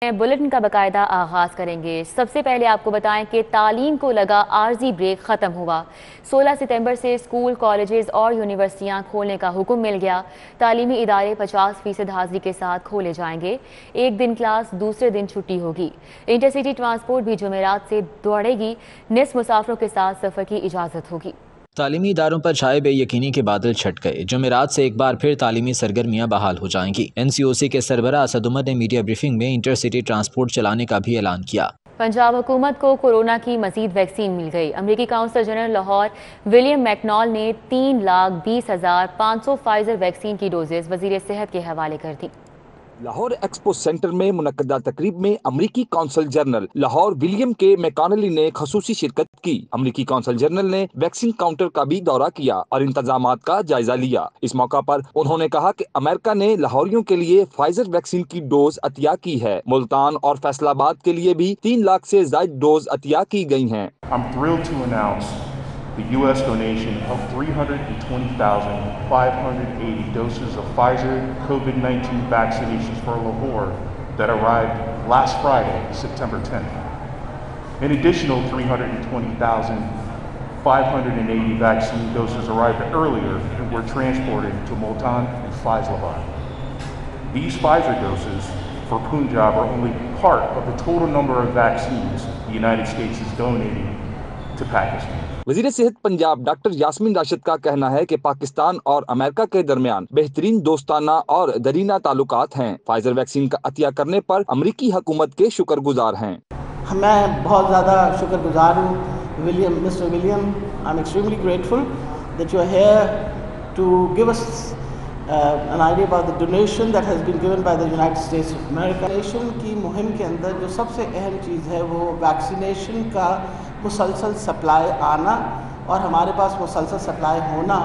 Bulletin का बाकायदा आगाज करेंगे। सबसे पहले आपको बताएं कि तालीम को लगा आर्जी ब्रेक खत्म हुआ। 16 सितंबर से स्कूल, कॉलेजेस और यूनिवर्सिटियां खोलने का हुक्म मिल गया। तालीमी इदारे 50% हाजिरी के साथ खोले जाएंगे। एक दिन क्लास, दूसरे दिन छुट्टी होगी। इंटरसिटी ट्रांसपोर्ट भी जुमेरात से दौड़ेगी। निस्फ मुसाफिरों के साथ सफर की इजाजत होगी। तालीमी इदारों पर छाए बेयकीनी के बादल छट गए। जुमेरात से एक बार फिर तालीमी सरगर्मियां बहाल हो जाएंगी। NCOC के सरबराह असद उमर ने मीडिया ब्रीफिंग में इंटरसिटी ट्रांसपोर्ट चलाने का भी ऐलान किया। पंजाब हुकूमत को कोरोना की मजीद वैक्सीन मिल गई। अमरीकी काउंसिल जनरल लाहौर विलियम मैकनॉल ने 3,20,500 फाइजर वैक्सीन की डोजेज वजीर सेहत के हवाले कर दी। लाहौर एक्सपो सेंटर में मुनक्कदा तकरीब में अमरीकी कौंसल जनरल लाहौर विलियम के मैकॉनली ने खसूसी शिरकत की। अमरीकी कौंसल जनरल ने वैक्सीन काउंटर का भी दौरा किया और इंतजामात का जायजा लिया। इस मौका पर उन्होंने कहा कि अमेरिका ने लाहौरियों के लिए फाइजर वैक्सीन की डोज अतिया की है। मुल्तान और फैसलाबाद के लिए भी 3 लाख से ज्यादा डोज अतिया की गई हैं। The U.S. donation of 320,580 doses of Pfizer COVID-19 vaccinations for Lahore that arrived last Friday, September 10th. An additional 320,580 vaccine doses arrived earlier and were transported to Multan and Faisalabad. These Pfizer doses for Punjab are only part of the total number of vaccines the United States is donating to Pakistan. वजीर सेहत Punjab doctor Yasmin Rashid का कहना है कि पाकिस्तान और America के दरमियान बेहतरीन दोस्ताना और दरीना ताल्लुकात हैं। फाइजर वैक्सीन का अतिया करने पर अमरीकी हुकूमत के शुक्रगुजार हैं। मैं बहुत ज़्यादा शुक्रगुजार हूँ mister William. I am extremely grateful that you are here to give us an idea about the donation that has been given by the United States of America. Vaccination की मुहिम के अंदर जो सबसे अहम चीज़ है वो वैक्सीनेशन का मुसलसल सप्लाई आना और हमारे पास मुसलसल सप्लाई होना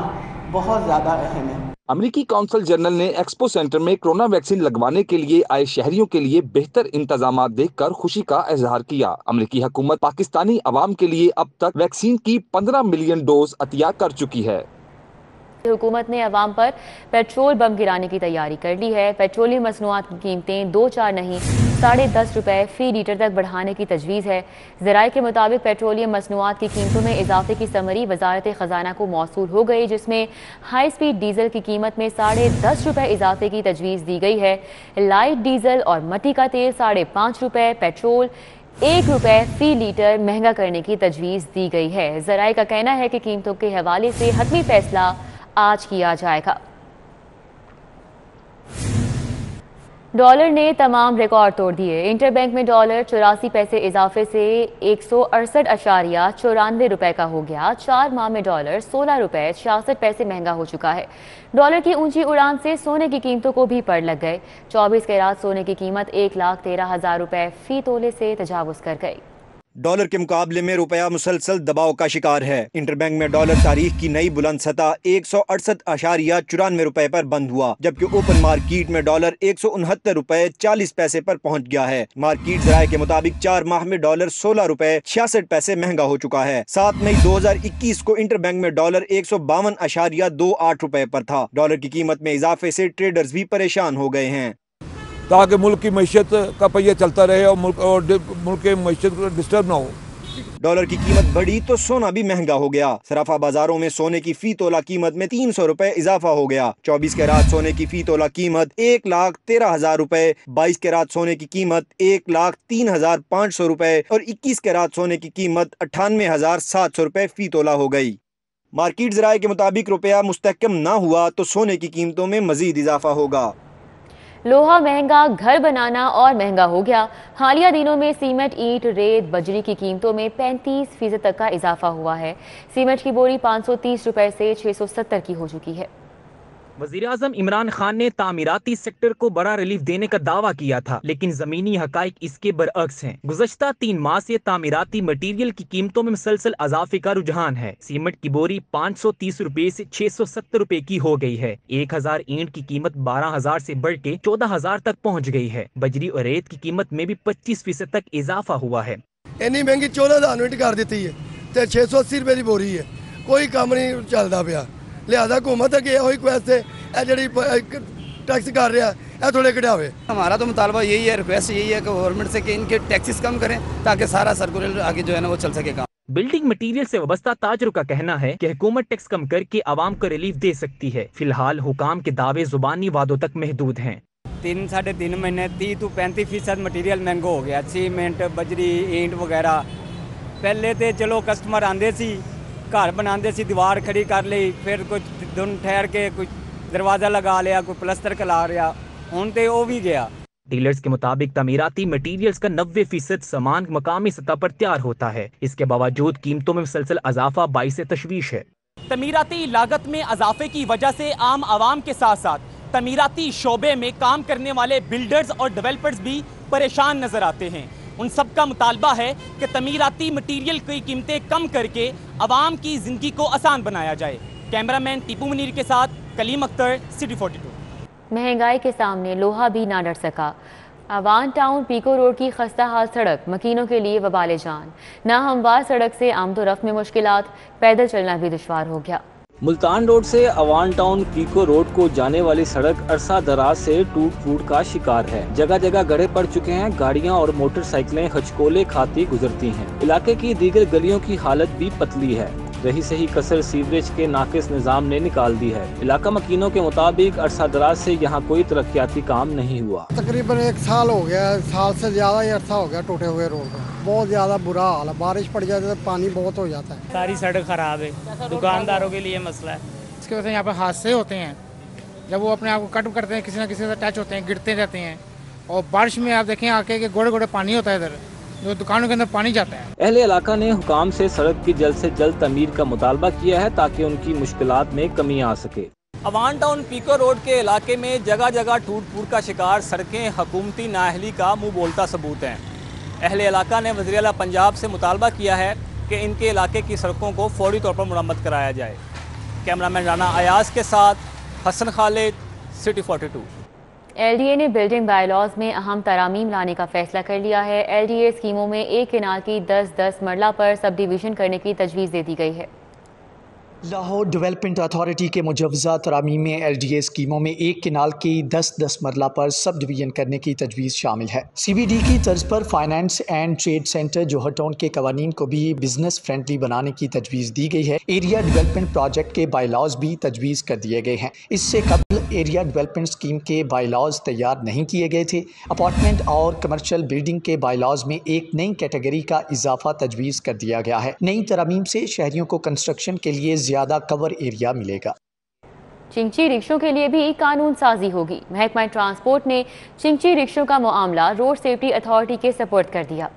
बहुत ज़्यादा अहम है। अमरीकी कौंसल जनरल ने एक्सपो सेंटर में कोरोना वैक्सीन लगवाने के लिए आए शहरियों के लिए बेहतर इंतजामात देखकर खुशी का इजहार किया। अमरीकी हुकूमत पाकिस्तानी अवाम के लिए अब तक वैक्सीन की 15 मिलियन डोज अतिया कर चुकी है। हुकूमत ने अवाम पर पेट्रोल बम गिराने की तैयारी कर ली है। पेट्रोलियम मसनूआत की कीमतें 2-4 नहीं 10.5 रुपए फी लीटर तक बढ़ाने की तजवीज़ है। ज़राए के मुताबिक पेट्रोलियम मसनूआत की कीमतों में इजाफे की समरी वजारत ख़जाना को मौसूल हो गई, जिसमें हाई स्पीड डीजल की कीमत में 10.5 रुपए इजाफे की तजवीज़ दी गई है। लाइट डीजल और मट्टी का तेल 5.5 रुपए, पेट्रोल 1 रुपए फी लीटर महंगा करने की तजवीज़ दी गई है। ज़राए का कहना है कि कीमतों के हवाले से हतमी फैसला आज किया जाएगा। डॉलर ने तमाम रिकॉर्ड तोड़ दिए। इंटरबैंक में डॉलर 84 पैसे इजाफे से 168.94 रुपए का हो गया। 4 माह में डॉलर 16 रुपए 66 पैसे महंगा हो चुका है। डॉलर की ऊंची उड़ान से सोने की कीमतों को भी पड़ लग गए। 24 कैरात सोने की कीमत 1,13,000 रुपए फी तोले से तजावुज कर गई। डॉलर के मुकाबले में रुपया मुसलसल दबाव का शिकार है। इंटरबैंक में डॉलर तारीख की नई बुलंद सतह 168.94 रुपए पर बंद हुआ, जबकि ओपन मार्केट में डॉलर 169 रुपए 40 पैसे पर पहुंच गया है। मार्केट ज़राए के मुताबिक 4 माह में डॉलर 16 रुपए 66 पैसे महंगा हो चुका है। 7 मई 2021 को इंटरबैंक में डॉलर 152.28 रुपए पर था। डॉलर की कीमत में इजाफे से ट्रेडर्स भी परेशान हो गए हैं। ताकि मुल्क की मैशियत का पहिया चलता रहे और मुल्क के मैशियत डिस्टर्ब ना हो। डॉलर की कीमत बढ़ी तो सोना भी महंगा हो गया। सराफा बाजारों में सोने की फी तोला कीमत में 300 रुपए इजाफा हो गया। 24 कैरात सोने की फी तोला कीमत 1,13,000 रुपए, 22 कैरात सोने की कीमत 1,03,500 रुपए और 21 कैरात सोने की कीमत 98,700 रुपए फी तोला हो गई। मार्केट ज़राए के मुताबिक रुपया मुस्तहकम ना हुआ तो सोने की कीमतों में मजीद इजाफा होगा। लोहा महंगा, घर बनाना और महंगा हो गया। हालिया दिनों में सीमेंट, ईंट, रेत, बजरी की कीमतों में 35% तक का इजाफा हुआ है। सीमेंट की बोरी 530 रुपए से 670 की हो चुकी है। वज़ीर-ए-आज़म इमरान खान ने तामीराती सेक्टर को बड़ा रिलीफ देने का दावा किया था, लेकिन जमीनी हकाइक इसके बरअक्स हैं। गुज़श्ता 3 माह से तामीराती मटीरियल की कीमतों में मुसलसल इजाफे का रुझान है। सीमेंट की बोरी 530 रुपए से 670 रुपए की हो गई है। 1000 ईंट की कीमत 12,000 से बढ़ के 14,000 तक पहुँच गई है। बजरी और रेत की कीमत में भी 25% तक इजाफा हुआ है। इन्नी महंगी 14,000 यूनिट कर दी है, 680 रुपए की बोरी है। कोई काम नहीं चलता पाया। लिहाजा हुकूमत अगे वही पैसे जी टैक्स कर रहा ਇਹ ਥੋੜੇ ਘਟਾਵੇ। हमारा तो मुतालबा यही है, रिक्वेस्ट यही है कि गवर्नमेंट से कि इनके टैक्सेस कम करें ताकि सारा सर्कुलर आगे जो है ना वो चल सके काम। बिल्डिंग मटीरियल से वाबस्ता ताजरों का कहना है कि हुकूमत टैक्स कम करके आवाम को रिलीफ दे सकती है। फिलहाल हुकाम के दावे जुबानी वादों तक महदूद हैं। 3-3.5 महीने 30 to 35% मटीरियल महंगा हो गया, सीमेंट, बजरी, ईंट वगैरह। पहले तो चलो कस्टमर आंदे सी, घर बनाते सी, दीवार खड़ी कर ली, फिर कुछ दिन ठहर के कुछ दरवाज़ा लगा लिया, कोई प्लस्तर करा लिया, हुण ते वो भी गया। डीलर्स के मुताबिक तमीराती मटीरियल्स का 90% सामान मकामी सतह पर तैयार होता है। इसके बावजूद कीमतों में मुसलसल अजाफा बाइस तशवीश है। तमीराती लागत में अजाफे की वजह से आम आवाम के साथ साथ तमीराती शोबे में काम करने वाले बिल्डर्स और डेवलपर्स भी परेशान नजर आते हैं। उन सब का मुतालबा है कि तमीराती मटीरियल की कीमतें कम करके आवाम की जिंदगी को आसान बनाया जाए। कैमरामैन टीपू मुनीर के साथ कलीम अख्तर, सिटी 42। महंगाई के सामने लोहा भी ना डर सका। अवान टाउन पीको रोड की खस्ता हाल सड़क मकीनों के लिए वबाले जान। ना हमवार सड़क से आमदोरफ्त में मुश्किलात, पैदल चलना भी दुश्वार हो गया। मुल्तान रोड से अवान टाउन पीको रोड को जाने वाली सड़क अरसा दराज से टूट फूट का शिकार है। जगह जगह गड्ढे पड़ चुके हैं, गाड़ियां और मोटरसाइकिलें हचकोले खाती गुजरती हैं। इलाके की दीगर गलियों की हालत भी पतली है। रही सही कसर सीवरेज के नाकिस निज़ाम ने निकाल दी है। इलाका मकीनों के मुताबिक अरसा दराज से यहाँ कोई तरक्याती काम नहीं हुआ। तकरीबन 1 साल हो गया, साल से ज्यादा ही अरसा हो गया टूटे हुए रोड का। बहुत ज्यादा बुरा हाल है, बारिश पड़ जाती है तो पानी बहुत हो जाता है। सारी सड़क खराब है, दुकानदारों के लिए मसला है। इसकी वजह से यहाँ पे हादसे होते हैं। जब वो अपने आप को कट करते हैं, किसी न किसी से टच होते हैं, गिरते रहते हैं। और बारिश में आप देखें आके कि गोड़े गोड़े पानी होता है, इधर जो दुकानों के अंदर पानी जाता है। अहले इलाका ने हुकाम से सड़क की जल्द से जल्द तमीर का मुतालबा किया है ताकि उनकी मुश्किलात में कमी आ सके। अवान टाउन पीको रोड के इलाके में जगह जगह टूट फूट का शिकार सड़कें हुकूमती नाअहली का मुंह बोलता सबूत हैं। अहले इलाका ने वज़ीर आला पंजाब से मुतालबा किया है कि इनके इलाके की सड़कों को फौरी तौर पर मुरम्मत कराया जाए। कैमरामैन राना अयाज के साथ हसन खालिद, सिटी 42। LDA ने बिल्डिंग बायलॉज में अहम तरामीम लाने का फैसला कर लिया है। LDA स्कीमों में एक केनाल की 10-10 मरला पर सब डिवीज़न करने की तजवीज़ दे दी गई है। लाहौर डेवलपमेंट अथॉरिटी के मुजवज़ा तरामीम में LDA स्कीमों में एक केनाल की 10-10 मरला पर सब डिवीजन करने की तजवीज़ शामिल है। CBD की तर्ज पर finance and trade centre Johar town के कवानीन को भी बिजनेस फ्रेंडली बनाने की तजवीज़ दी गई है। एरिया डेवलपमेंट प्रोजेक्ट के बायलॉज भी तजवीज़ कर दिए गए हैं। इससे कबल एरिया डेवलपमेंट स्कीम के बायलॉज तैयार नहीं किए गए थे। अपार्टमेंट और कमर्शियल बिल्डिंग के बायलॉज में एक नई कैटेगरी का इजाफा तजवीज़ कर दिया गया है। नई तरामीम से शहरियों को कंस्ट्रक्शन के लिए ज्यादा कवर एरिया मिलेगा। चिंची रिक्शों के लिए भी कानून साजी होगी। महकमा ट्रांसपोर्ट ने चिंची रिक्शों का मामला रोड सेफ्टी अथॉरिटी के सपोर्ट कर दिया।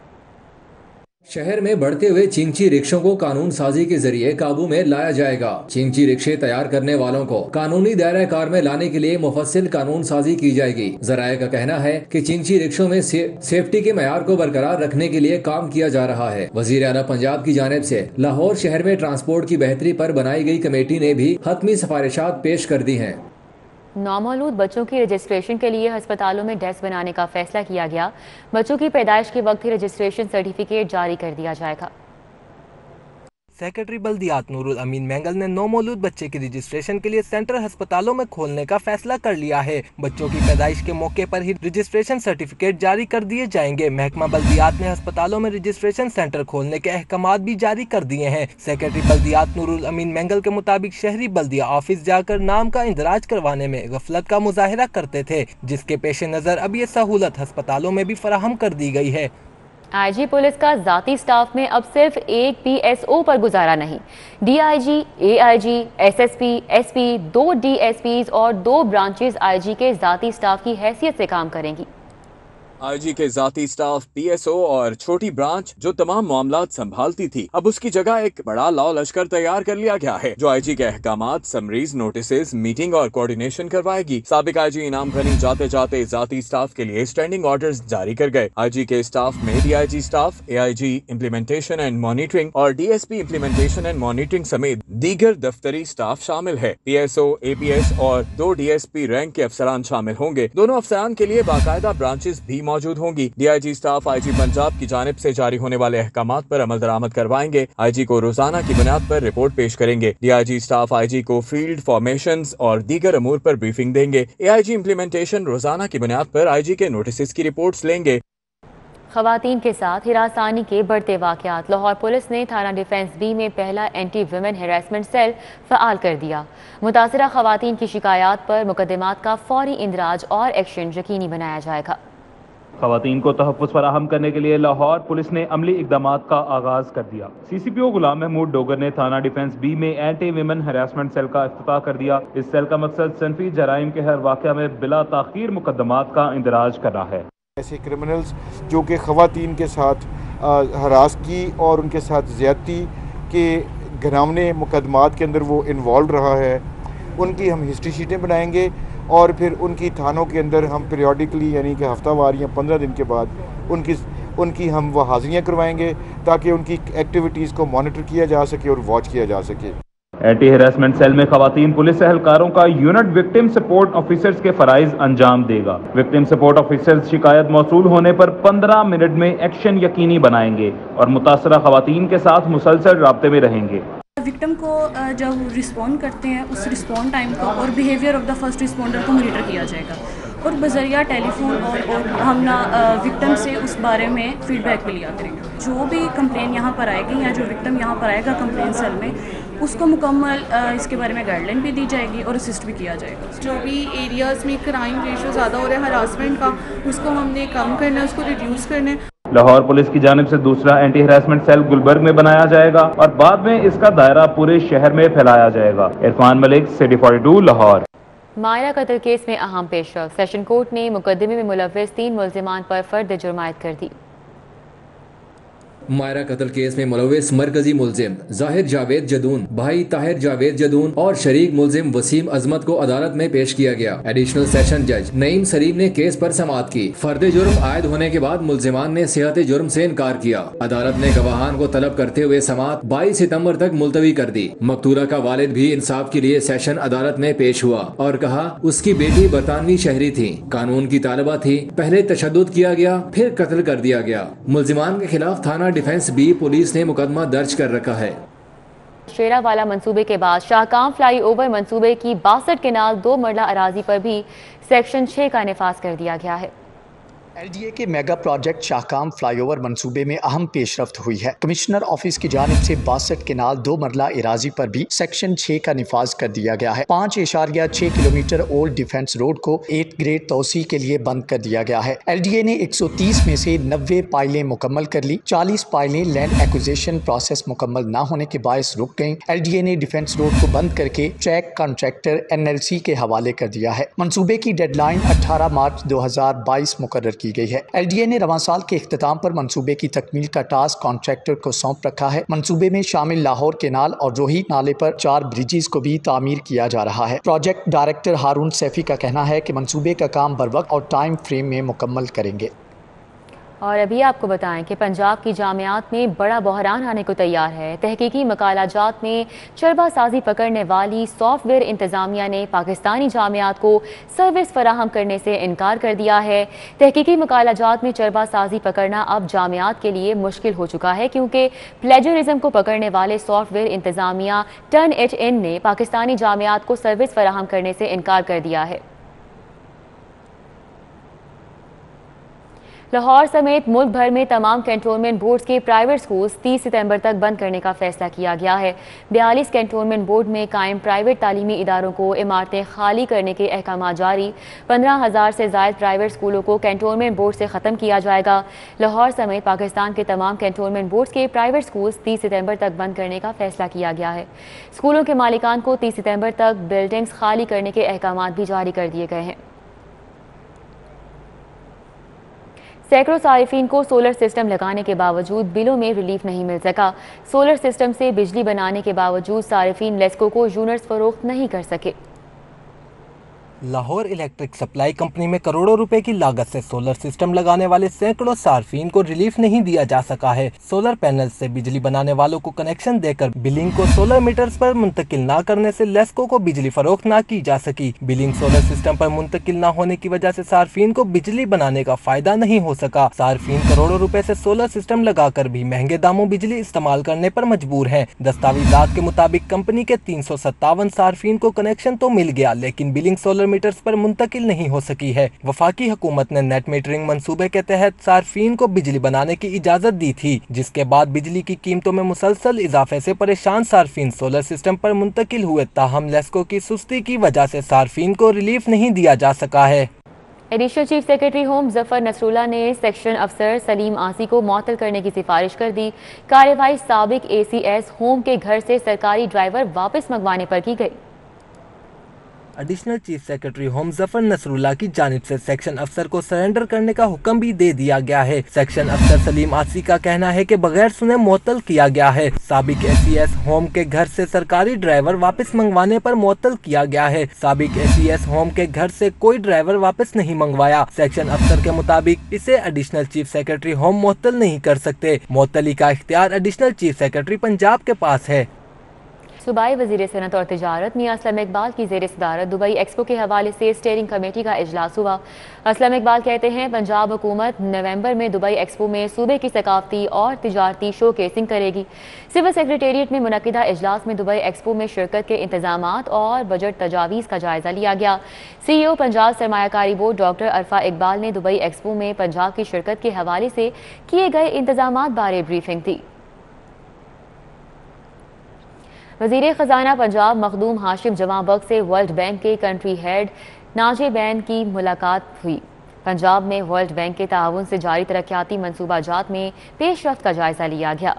शहर में बढ़ते हुए चिंची रिक्शों को कानून साजी के जरिए काबू में लाया जाएगा। चिंची रिक्शे तैयार करने वालों को कानूनी दायरा कार में लाने के लिए मुफस्सिल कानून साजी की जाएगी। जराये का कहना है कि चिंची रिक्शों में सेफ्टी के मयार को बरकरार रखने के लिए काम किया जा रहा है। वजीर आला पंजाब की जानिब से लाहौर शहर में ट्रांसपोर्ट की बेहतरी पर बनाई गई कमेटी ने भी हतमी सिफारिशात पेश कर दी हैं। नौमौलूद बच्चों की रजिस्ट्रेशन के लिए अस्पतालों में डेस्क बनाने का फैसला किया गया। बच्चों की पैदाइश के वक्त ही रजिस्ट्रेशन सर्टिफिकेट जारी कर दिया जाएगा। सेक्रेटरी बल्दियात नूरुल अमीन मैंगल ने नौमौलूद बच्चे की रजिस्ट्रेशन के लिए सेंटर अस्पतालों में खोलने का फैसला कर लिया है। बच्चों की पैदाइश के मौके पर ही रजिस्ट्रेशन सर्टिफिकेट जारी कर दिए जाएंगे। महकमा बल्दियात ने अस्पतालों में रजिस्ट्रेशन सेंटर खोलने के अहकामात भी जारी कर दिए हैं। सेक्रेटरी बल्दियात नूरुल अमीन मैंगल के मुताबिक शहरी बल्दिया ऑफिस जाकर नाम का इंदराज करवाने में गफलत का मुजाहिरा करते थे, जिसके पेश नज़र अब ये सहूलत अस्पतालों में भी फराहम कर दी गई है। IG पुलिस का जाती स्टाफ में अब सिर्फ एक PSO पर गुजारा नहीं। DIG, AIG, SSP, SP, 2 DSPs और 2 ब्रांचेस IG के जाती स्टाफ की हैसियत से काम करेंगी। IG के जाती स्टाफ, PSO और छोटी ब्रांच जो तमाम मामलात संभालती थी, अब उसकी जगह एक बड़ा लॉ लश्कर तैयार कर लिया गया है जो IG के अहकामात, समरीज, नोटिसेस, मीटिंग और कोऑर्डिनेशन करवाएगी। साबिक IG इनाम गनी जाते जाते जाती स्टाफ के लिए स्टैंडिंग ऑर्डर्स जारी कर गए। IG के स्टाफ में DIG staff, AIG implementation and monitoring और DSP इम्प्लीमेंटेशन एंड मॉनिटरिंग समेत दीगर दफ्तरी स्टाफ शामिल है। PSO, APS और 2 DSP रैंक के अफसरान शामिल होंगे। दोनों अफसरान के लिए बाकायदा ब्रांचेस भी मौजूद होंगी। DIG स्टाफ IG पंजाब की जानिब से जारी होने वाले अहकामात पर अमल दरामद करवाएंगे। IG को रोजाना की बुनियाद पर रिपोर्ट पेश करेंगे। DIG स्टाफ IG को फील्ड फॉर्मेशंस और दीगर अमूर पर ब्रीफिंग देंगे। AIG इम्प्लीमेंटेशन रोजाना की बुनियाद पर IG के नोटिस की रिपोर्ट्स लेंगे। खवातीन के साथ हिरासानी के बढ़ते वाक़यात। लाहौर पुलिस ने थाना डिफेंस बी में पहला एंटी वुमेन हैरेसमेंट सेल फ़आल कर दिया। मुतासिरा खवातीन की शिकायत पर मुकदमात का फौरी इंदराज और एक्शन यकीनी बनाया जाएगा। खवातीन को तहफ़्फ़ुज़ फराहम करने के लिए लाहौर पुलिस ने अमली इक़दामात का आगाज़ कर दिया। CCPO गुलाम महमूद डोगर ने थाना डिफेंस बी में एंटी वुमेन हैरेसमेंट सेल का इफ्तिताह कर दिया। इस सेल का मकसद सनफी जराइम के हर वाक़या में बिला ताख़ीर मुकदमात का इंदराज करना है। ऐसे क्रिमिनल्स जो कि ख़वातीन के साथ हरासगी और उनके साथ ज़्यादती के घिनौने मुकदमात के अंदर वो इन्वॉल्व रहा है, उनकी हम हिस्ट्री शीटें बनाएंगे और फिर उनकी थानों के अंदर हम पीरियडिकली यानी कि हफ्तावार या 15 दिन के बाद उनकी हम वो हाज़िरियाँ करवाएंगे ताकि उनकी एक्टिविटीज़ को मॉनिटर किया जा सके और वॉच किया जा सके। एंटी हैरेसमेंट सेल में खवातीन पुलिस एहलकारों का यूनिट विक्टिम सपोर्ट ऑफिसर्स के फराइज अंजाम देगा। विक्टिम सपोर्ट ऑफिसर्स शिकायत मौसूल होने पर 15 मिनट में एक्शन यकीनी बनाएंगे और मुतासरा खवातीन के साथ मुसलसल राब्ते में रहेंगे। विक्टिम को जब रिस्पॉन्ड करते हैं उस रिस्पॉन्ड टाइम को और behaviour of the first responder को मॉनिटर किया जाएगा और बजरिया टेलीफोन और हम ना विक्टिम से उस बारे में फीडबैक भी लिया करेंगे। जो भी कंप्लेन यहाँ पर आएगी या जो विक्टिम यहाँ पर आएगा कंप्लेन सेल में, उसको मुकम्मल इसके बारे में गाइडलाइन भी दी जाएगी और असिस्ट भी किया जाएगा। जो भी एरियाज़ में क्राइम रेशो ज़्यादा हो रहा है हरासमेंट का, उसको हमने कम करना है, उसको रिड्यूस करना है। लाहौर पुलिस की जानिब से दूसरा एंटी हैरेसमेंट सेल गुलबर्ग में बनाया जाएगा और बाद में इसका दायरा पूरे शहर में फैलाया जाएगा। इरफान मलिक, सिटी 42, लाहौर। मायरा कत्ल केस में अहम पेशरफ। सेशन कोर्ट ने मुकदमे में मुलव्विस 3 मुल्जिमान पर फर्द जुर्म आयद कर दी। मायरा कत्ल केस में मुलव्विस मरकजी मुलजिम जाहिर जावेद जदून, भाई ताहिर जावेद जदून और शरीक मुलजिम वसीम अजमत को अदालत में पेश किया गया। एडिशनल सेशन जज नईम सलीम ने केस पर समाअत की। फर्द जुर्म आयद होने के बाद मुलजिमान ने सिहत जुर्म से इनकार किया। अदालत ने गवाहान को तलब करते हुए समाअत 22 सितम्बर तक मुलतवी कर दी। मकतूला का वालिद भी इंसाफ के लिए सेशन अदालत में पेश हुआ और कहा उसकी बेटी बरतानवी शहरी थी, कानून की तालिबा थी, पहले तशद्दुद किया गया फिर कत्ल कर दिया गया। मुलजिमान के खिलाफ थाना डिफेंस बी पुलिस ने मुकदमा दर्ज कर रखा है। शेरावाला मंसूबे के बाद शाहकाम फ्लाई ओवर मंसूबे की 62 केनाल 2 मरला अराजी पर भी सेक्शन 6 का निफाज कर दिया गया है। LDA के मेगा प्रोजेक्ट शाहकाम फ्लाईओवर मंसूबे में अहम पेशरफ्त हुई है। कमिश्नर ऑफिस की जानिब से 62 केनाल 2 मरला इराजी पर भी सेक्शन 6 का निफाज कर दिया गया है। 5.6 किलोमीटर ओल्ड डिफेंस रोड को 8 ग्रेड तोसी के लिए बंद कर दिया गया है। LDA ने 130 में से 90 पाइलें मुकम्मल कर ली। 40 पाइलें लैंड एक्विजिशन प्रोसेस मुकम्मल न होने के बायस रुक गयी। LDA ने डिफेंस रोड को बंद करके ट्रैक कॉन्ट्रैक्टर NLC के हवाले कर दिया है। मंसूबे की डेडलाइन 18 मार्च 2022 मुकर्रर की गई है। LDA ने रवां साल के इख्तिताम पर मंसूबे की तकमील का टास्क कॉन्ट्रैक्टर को सौंप रखा है। मंसूबे में शामिल लाहौर केनाल और रोही नाले पर 4 ब्रिजेस को भी तामीर किया जा रहा है। प्रोजेक्ट डायरेक्टर हारून सैफी का कहना है कि मंसूबे का काम बरवक्त और टाइम फ्रेम में मुकम्मल करेंगे। और अभी आपको बताएं कि पंजाब की जामियात में बड़ा बहरान आने को तैयार है। तहकीकी मकालाजात में चरबा साजी पकड़ने वाली सॉफ्टवेयर इंतजामिया ने पाकिस्तानी जामियात को सर्विस फराहम करने से इनकार कर दिया है। तहकीकी मकालाजात में चरबा साजी पकड़ना अब जामियात के लिए मुश्किल हो चुका है क्योंकि प्लेजरिज्म को पकड़ने वाले सॉफ्टवेयर इंतजामिया Turnitin ने पाकिस्तानी जामियात को सर्विस फराहम करने से इनकार कर दिया है। लाहौर समेत मुल्क भर में तमाम कैंटोनमेंट बोर्ड्स के प्राइवेट स्कूल्स 30 सितंबर तक बंद करने का फैसला किया गया है। 42 कैंटोनमेंट बोर्ड में कायम प्राइवेट तालीमी इदारों को इमारतें खाली करने के अहकाम जारी। 15,000 से ज़ायद प्राइवेट स्कूलों को कैंटोनमेंट बोर्ड से ख़त्म किया जाएगा। लाहौर समेत पाकिस्तान के तमाम कैंटोनमेंट बोर्ड्स के प्राइवेट स्कूल्स 30 सितंबर तक बंद करने का फैसला किया गया है। स्कूलों के मालिकान को 30 सितंबर तक बिल्डिंग्स खाली करने के अहकाम भी जारी कर दिए गए हैं। सैकड़ों सारिफीन को सोलर सिस्टम लगाने के बावजूद बिलों में रिलीफ नहीं मिल सका। सोलर सिस्टम से बिजली बनाने के बावजूद सारिफीन लेस्को को यूनिट्स फरोख्त नहीं कर सके। लाहौर इलेक्ट्रिक सप्लाई कंपनी में करोड़ों रुपए की लागत से सोलर सिस्टम लगाने वाले सैकड़ों सार्फिन को रिलीफ नहीं दिया जा सका है। सोलर पैनल से बिजली बनाने वालों को कनेक्शन देकर बिलिंग को सोलर मीटर्स पर मुंतकिल न करने से लेस्को को बिजली फरोख्त न की जा सकी। बिलिंग सोलर सिस्टम पर मुंतकिल न होने की वजह से सार्फिन को बिजली बनाने का फायदा नहीं हो सका। सार्फिन करोड़ों रुपए से सोलर सिस्टम लगाकर भी महंगे दामों बिजली इस्तेमाल करने पर मजबूर हैं। दस्तावेजात के मुताबिक कंपनी के 357 सार्फिन को कनेक्शन तो मिल गया, लेकिन बिलिंग सोलर मीटर्स पर मुंतकिल नहीं हो सकी है। वफाकी हुकूमत ने नेट मीटरिंग मंसूबे के तहत सार्फिन को बिजली बनाने की इजाजत दी थी, जिसके बाद बिजली की कीमतों में मुसलसल इजाफे से परेशान सार्फिन सोलर सिस्टम पर मुंतकिल हुए। ताहम लेस्को की सुस्ती की वजह से सार्फिन को रिलीफ नहीं दिया जा सका है। Additional chief secretary home Zafar Nasrullah ने सेक्शन अफसर सलीम आसी को मुअत्तल करने की सिफारिश कर दी। कार्यवाही साबिक ACS होम के घर से सरकारी ड्राइवर वापस मंगवाने पर की गई। Additional chief secretary home Zafar Nasrullah की जानिब से सेक्शन अफसर को सरेंडर करने का हुक्म भी दे दिया गया है। सेक्शन अफसर सलीम आसी का कहना है कि बगैर सुने मुअत्तल किया गया है। साबिक ACS होम के घर से सरकारी ड्राइवर वापस मंगवाने पर मुअत्तल किया गया है। साबिक ACS होम के घर से कोई ड्राइवर वापस नहीं मंगवाया। सेक्शन अफसर के मुताबिक इसे एडिशनल चीफ सेक्रेटरी होम मुअत्तल नहीं कर सकते। मुअत्तली का इख्तियार एडिशनल चीफ सेक्रेटरी पंजाब के पास है। सूबाई वज़ीर सनअत और तिजारत मियां असलम इकबाल की ज़ेर सदारत दुबई एक्सपो के हवाले से स्टीयरिंग कमेटी का इजलास हुआ। असलम इकबाल कहते हैं पंजाब हुकूमत नवंबर में दुबई एक्सपो में सूबे की सकाफती और तिजारती शो केसिंग करेगी। सिविल सेक्रेटेरिएट में मुनक्किदा इजलास में दुबई एक्सपो में शिरकत के इंतजामात और बजट तजावीज़ का जायजा लिया गया। CEO पंजाब सरमायाकारी बोर्ड डॉक्टर अरफा इकबाल ने दुबई एक्सपो में पंजाब की शिरकत के हवाले से किए गए इंतजामात बारे ब्रीफिंग दी। वज़ीर ख़जाना पंजाब मखदूम हाशिम जवां बख्श से वर्ल्ड बैंक के कंट्री हेड नाजे बैन की मुलाकात हुई। पंजाब में वर्ल्ड बैंक के ताउन से जारी तरक्याती मनसूबाजात में पेशरफ्त का जायजा लिया गया।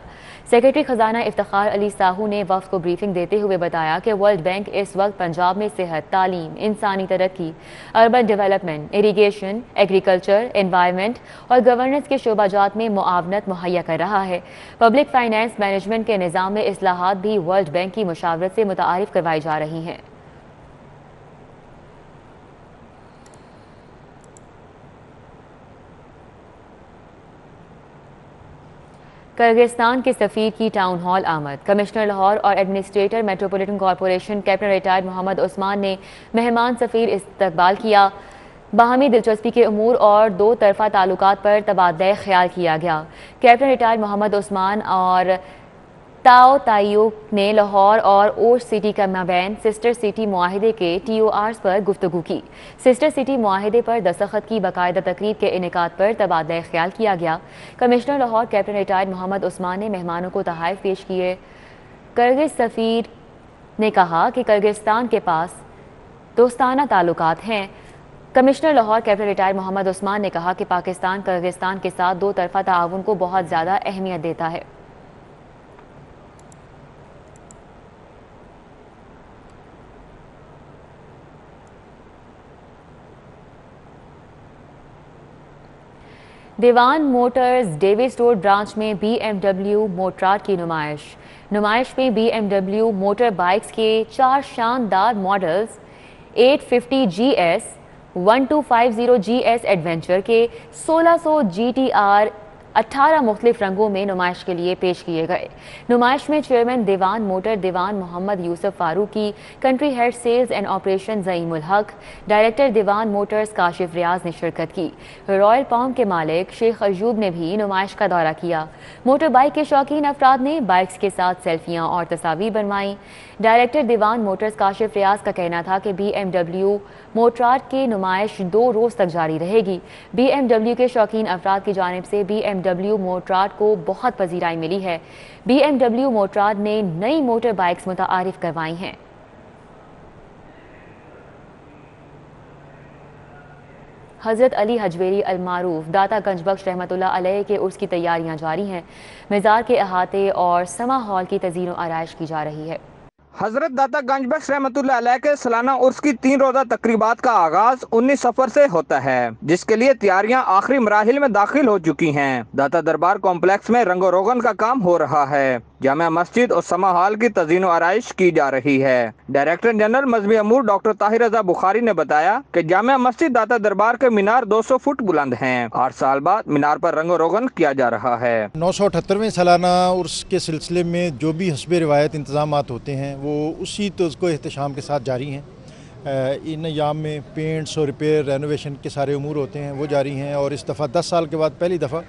सेक्रेटरी खजाना इफ्तिखार अली साहू ने वफ़द को ब्रीफिंग देते हुए बताया कि वर्ल्ड बैंक इस वक्त पंजाब में सेहत, तालीम, इंसानी तरक्की, urban development, irrigation, agriculture, environment और गवर्नेंस के शोबाजात में मुआवनत मुहैया कर रहा है। पब्लिक फाइनेंस मैनेजमेंट के निज़ाम में इस्लाहात भी वर्ल्ड बैंक की मुशावरत से मुतारिफ करवाई जा रही हैं। किर्गिस्तान के सफ़ीर की टाउन हॉल आमद। कमिश्नर लाहौर और administrator metropolitan corporation captain retired Mohammad Usman ने मेहमान सफ़ीर इस्तकबाल किया। बाहमी दिलचस्पी के अमूर और दो तरफा ताल्लुकात पर तबादला ख्याल किया गया। कैप्टन रिटायर्ड मोहम्मद उस्मान और ताओ ताइयो ने लाहौर और ओश सिटी का माबैन सिस्टर सिटी मुआहिदे के TORs पर गुफ्तगू की। सिस्टर सिटी मुआहिदे पर दस्तखत की बाकायदा तकरीब के इनेकाद पर तबादला ख्याल किया गया। Commissioner Lahore captain retired Mohammad Usman ने मेहमानों को तोहफ़े पेश किए। किर्गिज़ सफ़ीर ने कहा कि किर्गिस्तान के पास दोस्ताना ताल्लुकात हैं। Commissioner Lahore captain retired Mohammad Usman ने कहा कि पाकिस्तान किर्गिस्तान के साथ दो तरफा ताउन को बहुत ज़्यादा अहमियत देता है। दीवान मोटर्स डेविस रोड ब्रांच में BMW मोटराट की नुमाइश में BMW मोटर बाइक्स के 4 शानदार मॉडल्स 850 GS, 1250 GS एडवेंचर के 1600 GTR 18 मुख्तलिफ रंगों में नुमाइश के लिए पेश किए गए। नुमाइश में chairman Dewan motor Dewan Mohammad Yousuf Farooqui, country head sales and operation Zaeemul Haq, director Dewan motors Kashif Riaz ने शिरकत की। रॉयल पाम के मालिक शेख अयूब ने भी नुमाइश का दौरा किया। मोटर बाइक के शौकीन अफराद ने बाइक्स के साथ सेल्फियाँ और तस्वीर बनवाई। डायरेक्टर दीवान मोटर्स काशिफ रियाज का कहना था कि BMW मोटराट की नुमाइश 2 रोज़ तक जारी रहेगी। BMW के शौकीन अफराद की जानिब से BMW मोटराट को बहुत पजीराई मिली है। BMW मोटराट ने नई मोटर बाइक्स मुतारिफ करवाई हैं। हज़रत अली हजवेरी अलमारूफ दाता गंजबख्श रहमतुल्लाह अलैह के उर्स की तैयारियां जारी हैं। मज़ार के अहाते और समा हॉल की तज़ीन व आराइश की जा रही है। हजरत दाता गंजबख्श रहमतुल्लाह अलैह के सालाना उर्स की 3 रोज़ा तकरीबात का आगाज 19 सफर से होता है, जिसके लिए तैयारियां आखिरी मराहिल में दाखिल हो चुकी हैं। दाता दरबार कॉम्प्लेक्स में रंगो रोगन का काम हो रहा है। जामिया मस्जिद और समा हॉल की तज़ीन व आराइश की जा रही है। डायरेक्टर जनरल मजहबी अमूर डॉक्टर ताहिर रजा बुखारी ने बताया कि जामिया मस्जिद दाता दरबार के मीनार 200 फुट बुलंद हैं। 8 साल बाद मीनार पर रंगो रोगन किया जा रहा है। 978वें सालाना उर्स के सिलसिले में जो भी हस्बे रिवायत इंतजामात होते हैं वो उसी तोज़को एहतशाम के साथ जारी हैं। इन अयाम में पेंट्स और रिपेयर रेनोवेशन के सारे उमूर होते हैं वो जारी हैं, और इस दफ़ा 10 साल के बाद पहली दफ़ा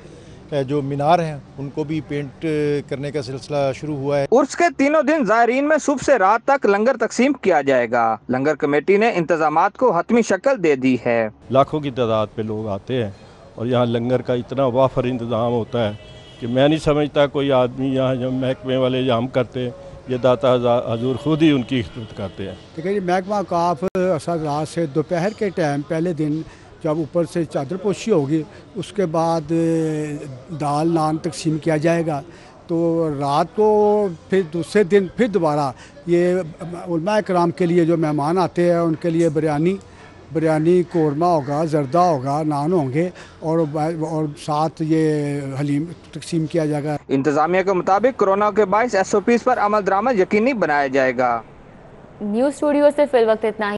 जो मीनार हैं उनको भी पेंट करने का सिलसिला शुरू हुआ है। उर्स के तीनों दिन ज़ायरीन में सुबह से रात तक लंगर तकसीम किया जाएगा। लंगर कमेटी ने इंतजामात को हतमी शक्ल दे दी है। लाखों की तादाद पे लोग आते हैं और यहाँ लंगर का इतना वाफर इंतज़ाम होता है कि मैं नहीं समझता कोई आदमी यहाँ जो महकमे वाले जाम करते हैं, ये दाता हजूर खुद ही उनकी खिदमत करते हैं। देखिए महकमा काफ रात से दोपहर के टाइम पहले दिन जब ऊपर से चादर पोशी होगी उसके बाद दाल नान तकसीम किया जाएगा, तो रात को फिर दूसरे दिन फिर दोबारा ये उलमा इकराम के लिए जो मेहमान आते हैं उनके लिए बिरयानी कौरमा होगा, जर्दा होगा, नान होंगे और साथ ये हलीम तकसीम किया जाएगा। इंतजामिया के मुताबिक कोरोना के बाइस SOPs पर अमल दरामद यकीनी बनाया जाएगा। न्यूज़ स्टूडियो से फिल वक्त इतना ही।